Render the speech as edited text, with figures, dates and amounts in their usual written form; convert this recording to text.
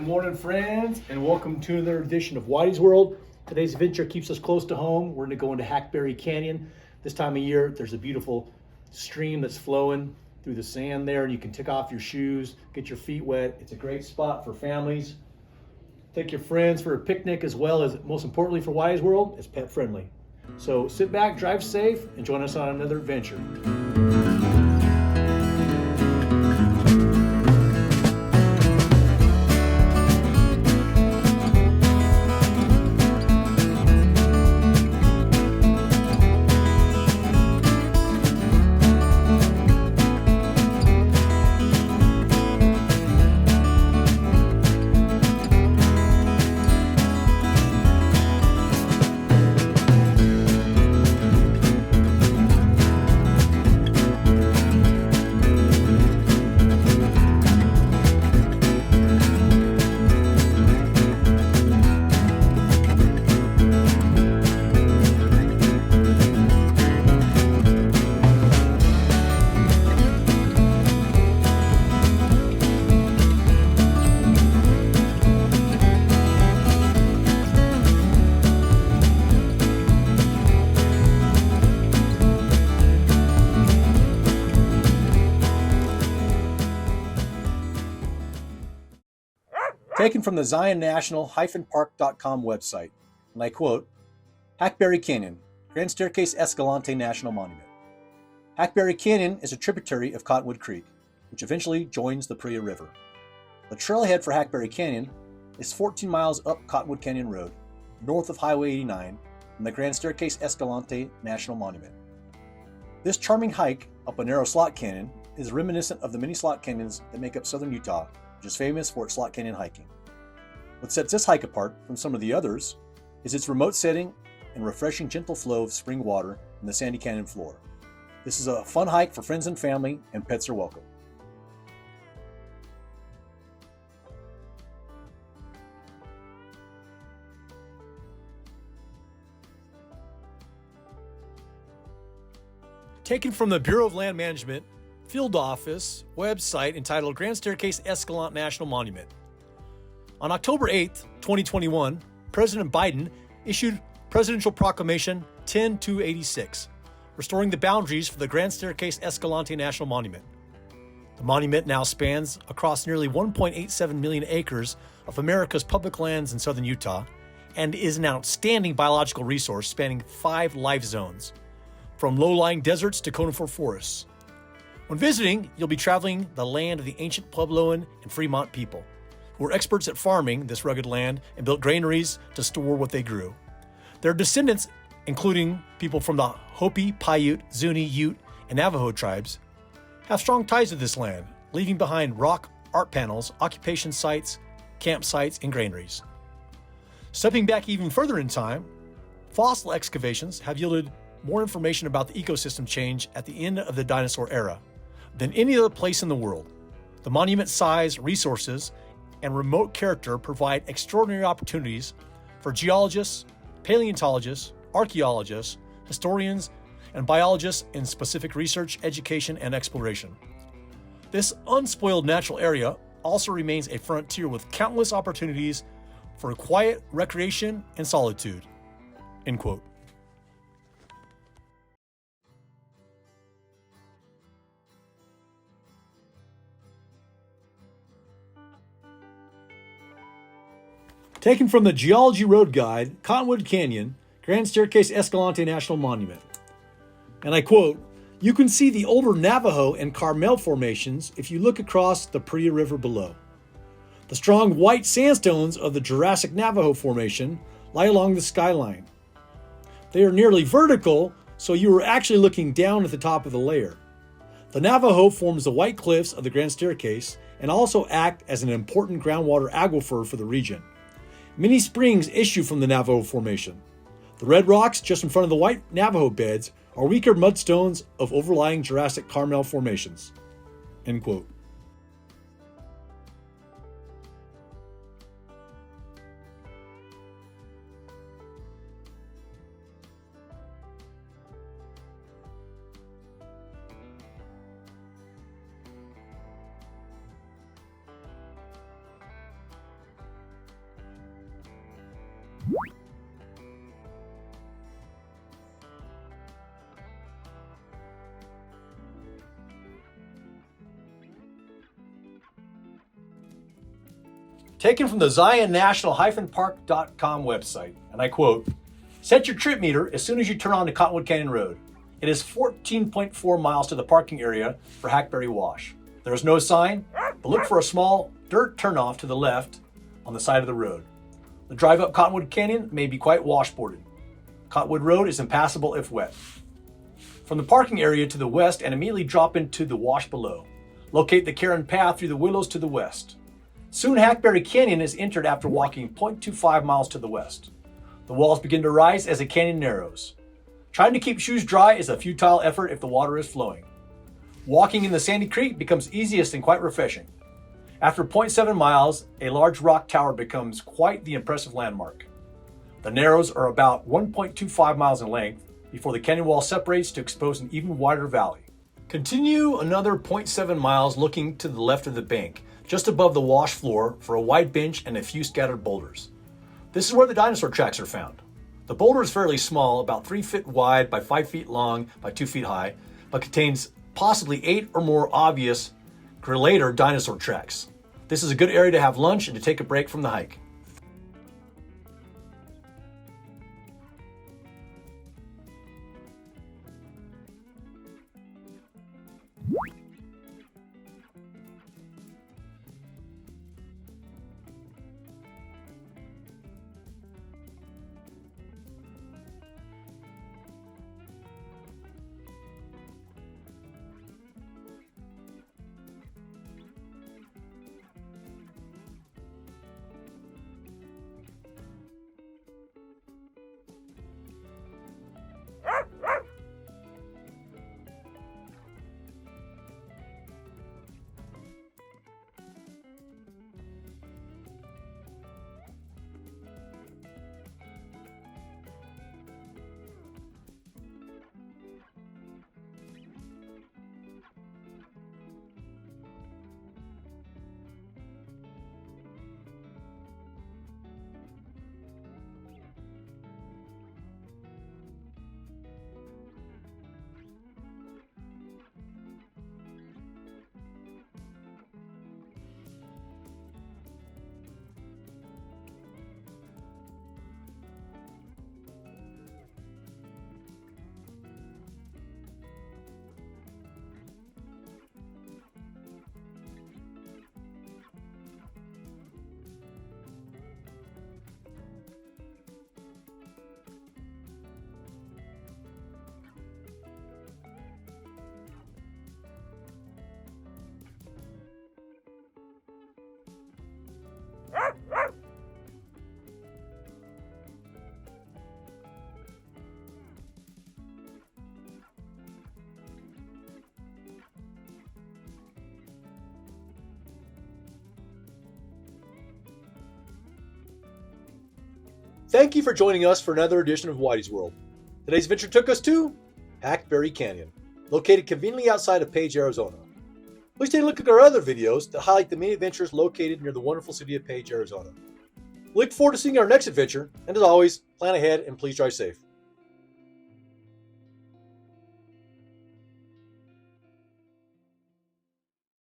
Good morning, friends, and welcome to another edition of Whitey's World. Today's adventure keeps us close to home. We're going to go into Hackberry Canyon. This time of year, there's a beautiful stream that's flowing through the sand there, and you can take off your shoes, get your feet wet. It's a great spot for families. Take your friends for a picnic, as well as, most importantly for Whitey's World, it's pet friendly. So sit back, drive safe, and join us on another adventure. Taken from the ZionNational-Park.com website, and I quote, Hackberry Canyon, Grand Staircase Escalante National Monument. Hackberry Canyon is a tributary of Cottonwood Creek, which eventually joins the Priya River. The trailhead for Hackberry Canyon is 14 miles up Cottonwood Canyon Road, north of Highway 89, and the Grand Staircase Escalante National Monument. This charming hike up a narrow slot canyon is reminiscent of the many slot canyons that make up southern Utah, which is famous for its slot canyon hiking. What sets this hike apart from some of the others is its remote setting and refreshing gentle flow of spring water in the sandy canyon floor. This is a fun hike for friends and family, and pets are welcome. Taken from the Bureau of Land Management Field Office website entitled Grand Staircase Escalante National Monument. On October 8, 2021, President Biden issued Presidential Proclamation 10286, restoring the boundaries for the Grand Staircase Escalante National Monument. The monument now spans across nearly 1.87 million acres of America's public lands in southern Utah and is an outstanding biological resource spanning 5 life zones, from low-lying deserts to conifer forests. When visiting, you'll be traveling the land of the ancient Puebloan and Fremont people, who were experts at farming this rugged land and built granaries to store what they grew. Their descendants, including people from the Hopi, Paiute, Zuni, Ute, and Navajo tribes, have strong ties to this land, leaving behind rock art panels, occupation sites, campsites, and granaries. Stepping back even further in time, fossil excavations have yielded more information about the ecosystem change at the end of the dinosaur era than any other place in the world. The monument's size, resources, and remote character provide extraordinary opportunities for geologists, paleontologists, archaeologists, historians, and biologists in specific research, education, and exploration. This unspoiled natural area also remains a frontier with countless opportunities for quiet recreation and solitude. End quote. Taken from the Geology Road Guide, Cottonwood Canyon, Grand Staircase Escalante National Monument. And I quote, you can see the older Navajo and Carmel formations if you look across the Priya River below. The strong white sandstones of the Jurassic Navajo Formation lie along the skyline. They are nearly vertical, so you are actually looking down at the top of the layer. The Navajo forms the white cliffs of the Grand Staircase and also act as an important groundwater aquifer for the region. Many springs issue from the Navajo Formation. The red rocks just in front of the white Navajo beds are weaker mudstones of overlying Jurassic Carmel formations. End quote. taken from the Zion-National-Park.com website, and I quote, "Set your trip meter as soon as you turn on to Cottonwood Canyon Road. It is 14.4 miles to the parking area for Hackberry Wash. There is no sign, but look for a small dirt turnoff to the left on the side of the road. The drive up Cottonwood Canyon may be quite washboarded. Cottonwood Road is impassable if wet. From the parking area to the west and immediately drop into the wash below. Locate the Karen Path through the willows to the west. Soon Hackberry Canyon is entered after walking 0.25 miles to the west. The walls begin to rise as the canyon narrows. Trying to keep shoes dry is a futile effort if the water is flowing. Walking in the sandy creek becomes easiest and quite refreshing. After 0.7 miles, a large rock tower becomes quite the impressive landmark. The narrows are about 1.25 miles in length before the canyon wall separates to expose an even wider valley. Continue another 0.7 miles looking to the left of the bank, just above the wash floor for a wide bench and a few scattered boulders. This is where the dinosaur tracks are found. The boulder is fairly small, about 3 feet wide by 5 feet long by 2 feet high, but contains possibly 8 or more obvious greater dinosaur tracks. This is a good area to have lunch and to take a break from the hike. Thank you for joining us for another edition of Whitey's World. Today's adventure took us to Hackberry Canyon, located conveniently outside of Page, Arizona. Please take a look at our other videos that highlight the many adventures located near the wonderful city of Page, Arizona. We look forward to seeing our next adventure, and as always, plan ahead and please drive safe.